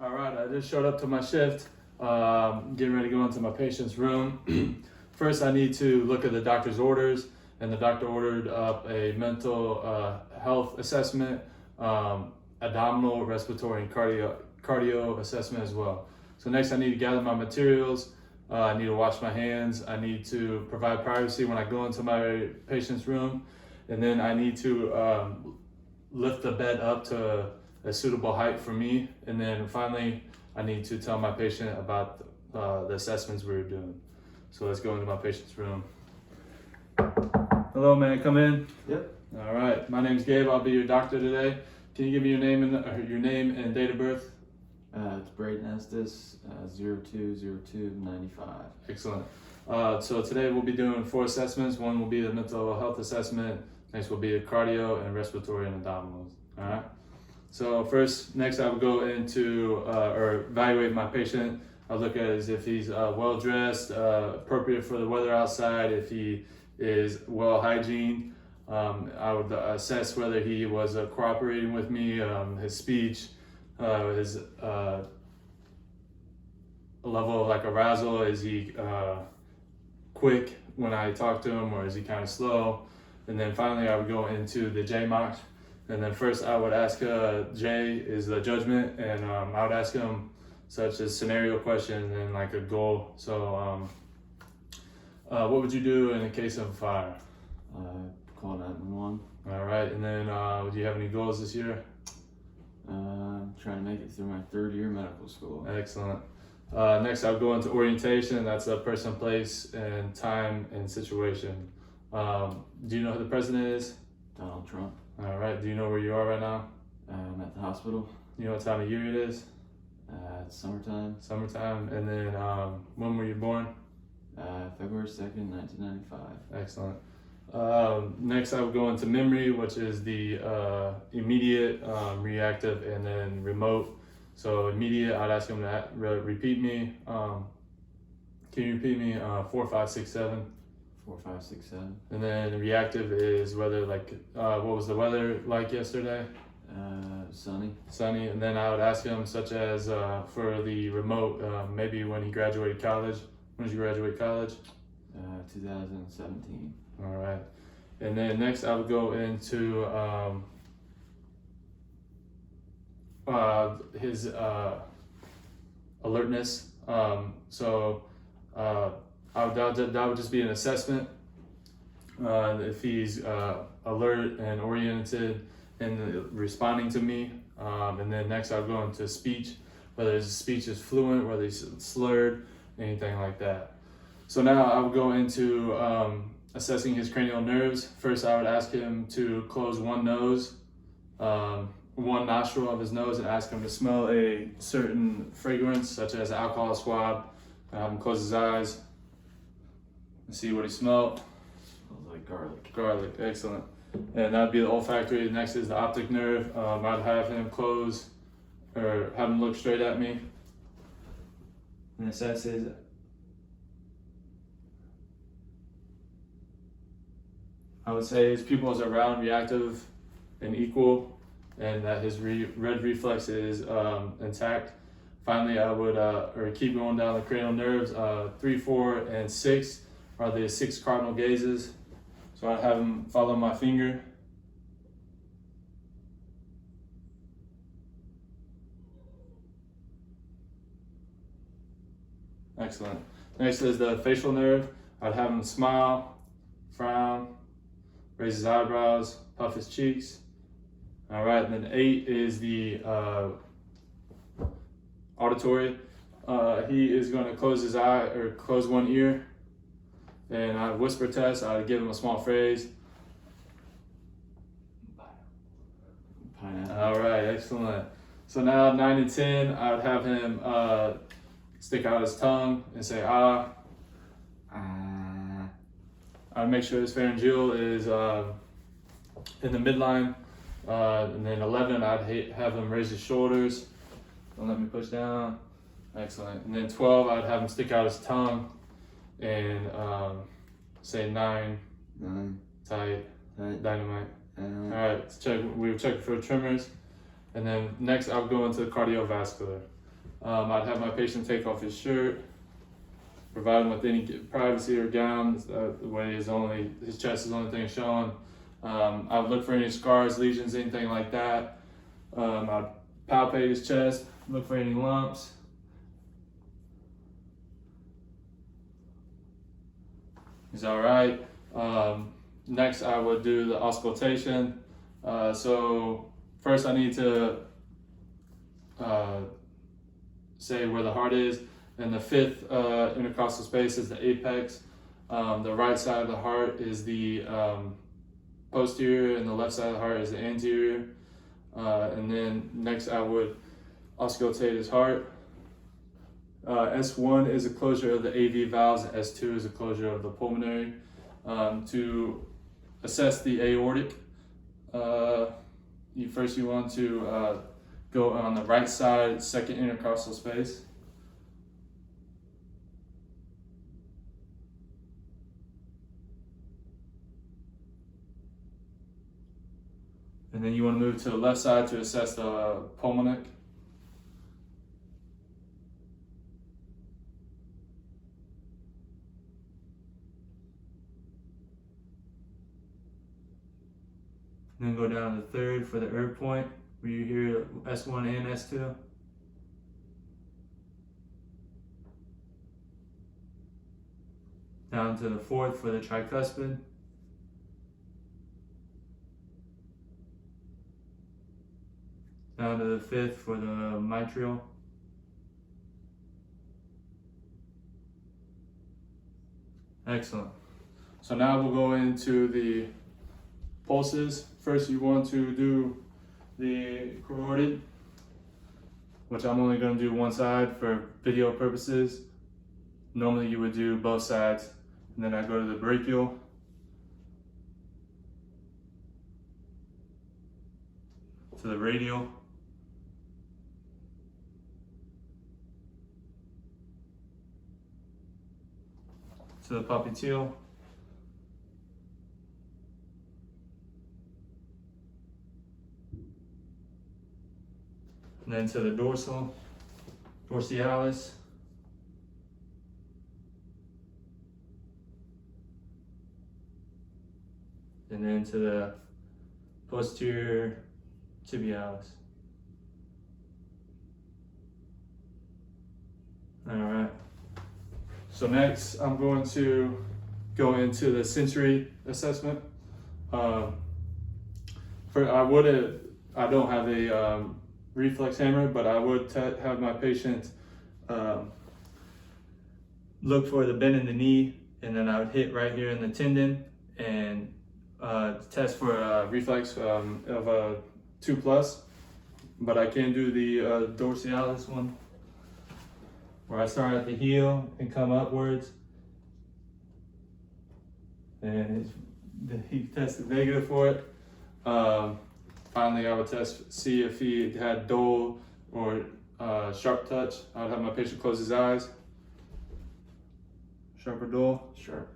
All right, I just showed up to my shift, getting ready to go into my patient's room. First, I need to look at the doctor's orders, and the doctor ordered up a mental health assessment, abdominal, respiratory, and cardio assessment as well. So next, I need to gather my materials. I need to wash my hands. I need to provide privacy when I go into my patient's room, and then I need to lift the bed up to a suitable height for me. And then finally, I need to tell my patient about the assessments we were doing. So let's go into my patient's room. Hello, man, come in. Yep. All right, my name's Gabe. I'll be your doctor today. Can you give me your name and date of birth? It's Braden Estes, 02/02/95. Excellent. So today we'll be doing 4 assessments. One will be the mental health assessment. Next will be the cardio and respiratory and abdominals. All right. So next I will go into or evaluate my patient. I'll look at as if he's well dressed, appropriate for the weather outside, if he is well hygiene. I would assess whether he was cooperating with me, his speech, his level of arousal. Is he quick when I talk to him, or is he kind of slow? And then finally I would go into the JMOC. And then first I would ask J is the judgment, and I would ask him such as scenario question and a goal. So what would you do in the case of a fire? Call 911. All right, and then do you have any goals this year? Trying to make it through my 3rd year medical school. Excellent. Next I'll go into orientation. That's a person, place, and time and situation. Do you know who the president is? Donald Trump. All right, do you know where you are right now? I'm at the hospital. You know what time of year it is? It's summertime. Summertime. And then when were you born? February 2nd, 1995. Excellent. Next I will go into memory, which is the immediate, reactive, and then remote. So immediate, I'd ask him to repeat me. Can you repeat me 4, 5, 6, 7? 4, 5, 6, 7. And then reactive is whether what was the weather like yesterday? Sunny. Sunny. And then I would ask him such as for the remote, maybe when he graduated college. When did you graduate college? 2017. All right. And then next I would go into his alertness. That would just be an assessment. If he's alert and oriented and responding to me. And then next I'll go into speech, whether his speech is fluent, whether he's slurred, anything like that. So now I will go into assessing his cranial nerves. First, I would ask him to close one nostril of his nose, and ask him to smell a certain fragrance, such as alcohol swab. Have him close his eyes and see what he smelled. Smells like garlic. Garlic, excellent. And that'd be the olfactory. Next is the optic nerve. I'd have him have him look straight at me and assess his. I would say his pupils are round, reactive, and equal, and that his red reflex is intact. Finally, I would keep going down the cranial nerves. 3, 4, and 6 are the 6 cardinal gazes. So I'd have him follow my finger. Excellent. Next is the facial nerve. I'd have him smile, frown, raise his eyebrows, puff his cheeks. All right, and then 8 is the auditory. He is going to close his eye or close one ear. And I whisper test. I would give him a small phrase. Pineapple. All right, excellent. So now 9 and 10, I would have him stick out his tongue and say ah. I'd make sure his pharyngeal is in the midline. And then 11, I'd have him raise his shoulders. Don't let me push down. Excellent. And then 12, I'd have him stick out his tongue and say 9. 9. Tight. Dynamite. All And right, let's check. We were checking for tremors. And then next, I'll go into the cardiovascular. I'd have my patient take off his shirt, provide him with any privacy or gown. The way his chest is the only thing showing. I would look for any scars, lesions, anything like that. I'd palpate his chest, look for any lumps. He's all right. Next, I would do the auscultation. So first I need to say where the heart is, and the fifth intercostal space is the apex. The right side of the heart is the posterior, and the left side of the heart is the anterior. And then next I would auscultate his heart. S1 is a closure of the AV valves, and S2 is a closure of the pulmonary. To assess the aortic, you want to go on the right side, second intercostal space. And then you want to move to the left side to assess the pulmonic. And then go down to the third for the Erb point, where you hear S1 and S2. Down to the fourth for the tricuspid. Down to the fifth for the mitral. Excellent. So now we'll go into the pulses. First, you want to do the carotid, which I'm only going to do one side for video purposes. Normally you would do both sides. And then I go to the brachial. To the radial. To the popliteal. And then to the dorsalis. And then to the posterior tibialis. All right. So next, I'm going to go into the sensory assessment. I don't have a reflex hammer, but I would have my patient look for the bend in the knee, and then I would hit right here in the tendon and test for a reflex of a 2+. But I can do the dorsalis one, where I start at the heel and come upwards. And he tested negative for it. Finally, I would see if he had dull or sharp touch. I would have my patient close his eyes. Sharp or dull? Sharp.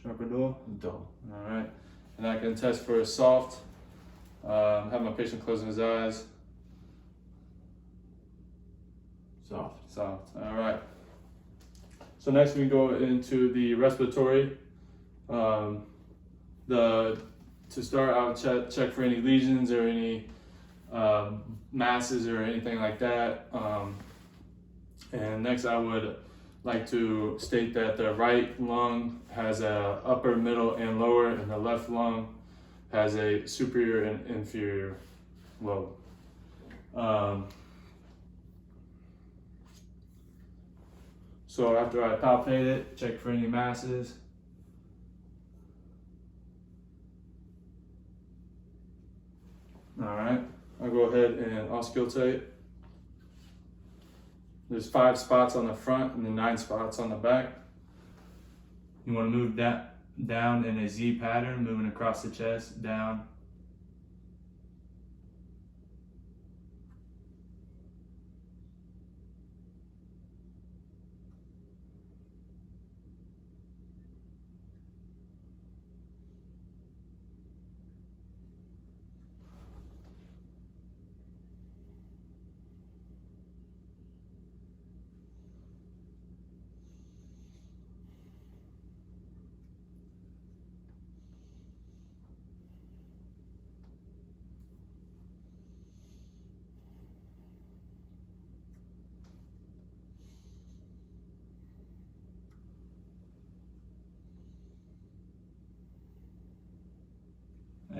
Sharp or dull? Dull. All right. And I can test for a soft. Have my patient closing his eyes. Soft. Soft. All right. So next we go into the respiratory. To start, I would check for any lesions or any masses or anything like that. And next I would like to state that the right lung has a upper, middle, and lower, and the left lung has a superior and inferior lobe. So after I palpate it, check for any masses. All right, I'll go ahead and auscultate. There's 5 spots on the front and then 9 spots on the back. You want to move that down in a Z pattern, moving across the chest, down.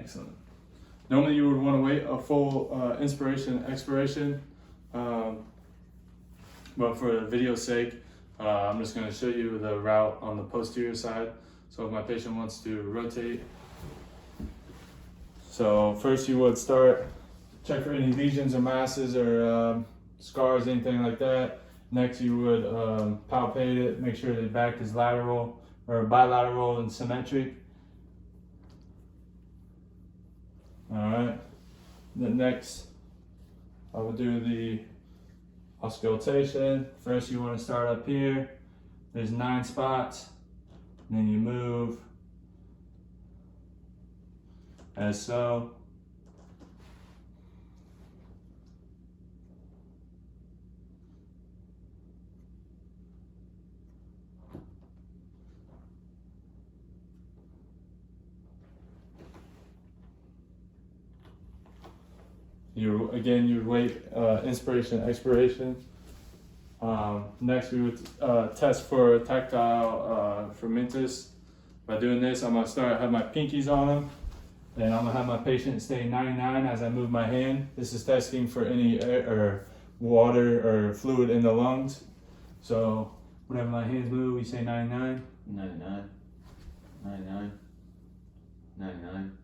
Excellent. Normally you would want to wait a full inspiration, expiration, but for the video's sake, I'm just going to show you the route on the posterior side. So if my patient wants to rotate, so first you would start, check for any lesions or masses or scars, anything like that. Next you would palpate it, make sure the back is lateral or bilateral and symmetric. Alright, then next I will do the auscultation. First you want to start up here, there's 9 spots, and then you move as so. You would wait inspiration, expiration. Next we would test for tactile fermentus. By doing this, I'm gonna have my pinkies on them, and I'm gonna have my patient stay 99 as I move my hand. This is testing for any air or water or fluid in the lungs. So whenever my hands move, we say 99. 99, 99, 99,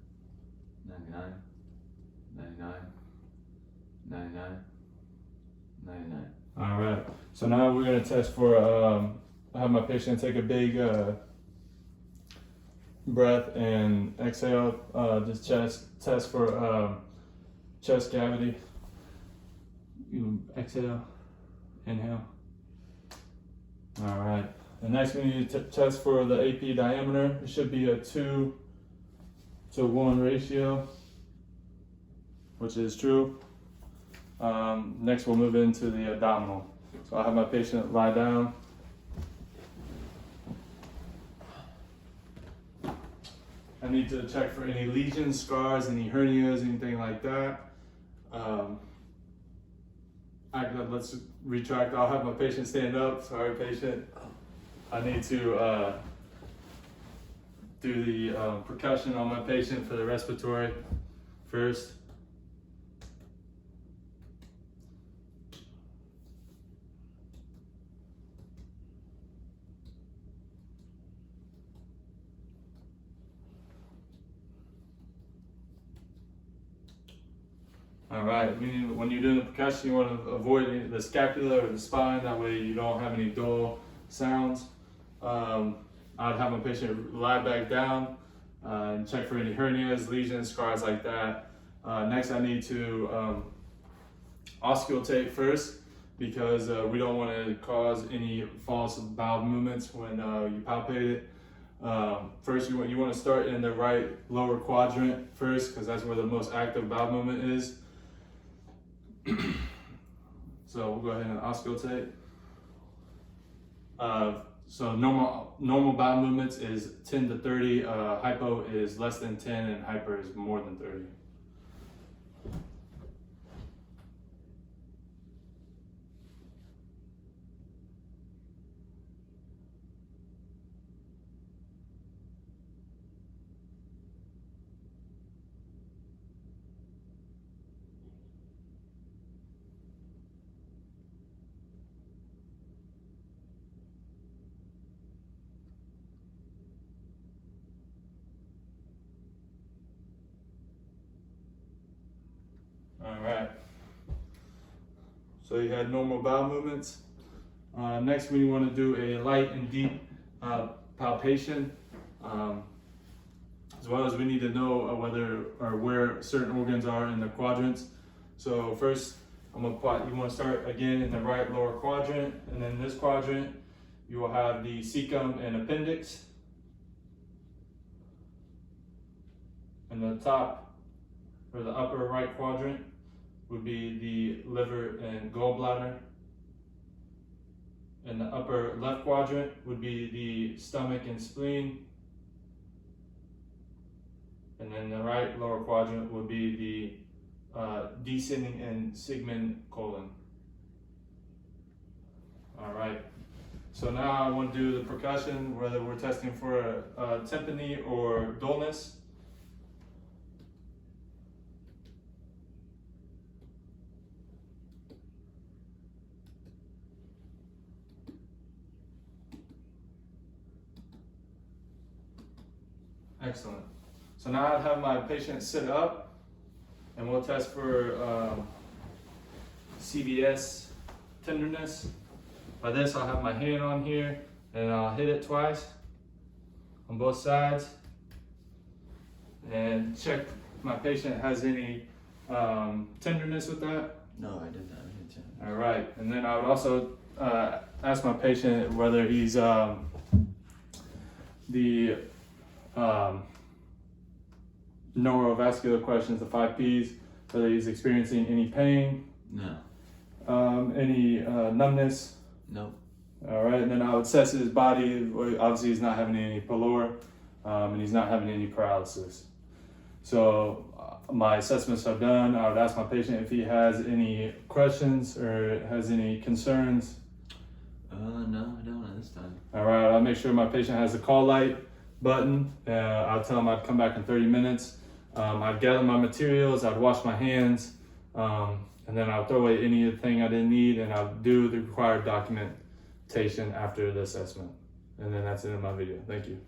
99, 99, 99, 99. All right. So now we're gonna test for. I have my patient take a big breath and exhale. Just test for chest cavity. You exhale, inhale. All right. And next we need to test for the AP diameter. It should be a 2:1 ratio, which is true. Next we'll move into the abdominal. So I'll have my patient lie down. I need to check for any lesions, scars, any hernias, anything like that. Let's retract. I'll have my patient stand up. Sorry, patient. I need to do the percussion on my patient for the respiratory first. All right, when you're doing the percussion, you want to avoid the scapula or the spine. That way you don't have any dull sounds. I'd have my patient lie back down and check for any hernias, lesions, scars like that. Next, I need to auscultate first because we don't want to cause any false bowel movements when you palpate it. First, you want to start in the right lower quadrant first because that's where the most active bowel movement is. So we'll go ahead and auscultate. So normal bowel movements is 10 to 30. Hypo is less than 10, and hyper is more than 30. All right. So you had normal bowel movements. Next, we want to do a light and deep palpation, as well as we need to know whether or where certain organs are in the quadrants. So first, you want to start again in the right lower quadrant, and then this quadrant, you will have the cecum and appendix. In the top or the upper right quadrant would be the liver and gallbladder. In the upper left quadrant would be the stomach and spleen. And then the right lower quadrant would be the descending and sigmoid colon. All right. So now I want to do the percussion, whether we're testing for tympany or dullness. Excellent. So now I'd have my patient sit up and we'll test for CVS tenderness. By this, I'll have my hand on here and I'll hit it twice on both sides and check if my patient has any tenderness with that. No, I did not. I didn't check. All right, and then I would also ask my patient whether he's the neurovascular questions, the 5 Ps, whether he's experiencing any pain, No. any numbness. Nope. All right, and then I would assess his body. Obviously, he's not having any pallor, and he's not having any paralysis. So my assessments are done. I would ask my patient if he has any questions or has any concerns. No, I don't at this time. All right, I'll make sure my patient has a call light button. I'll tell him I'd come back in 30 minutes. I'd gather my materials, I'd wash my hands, and then I'll throw away anything I didn't need, and I'll do the required documentation after the assessment. And then that's it in my video. Thank you.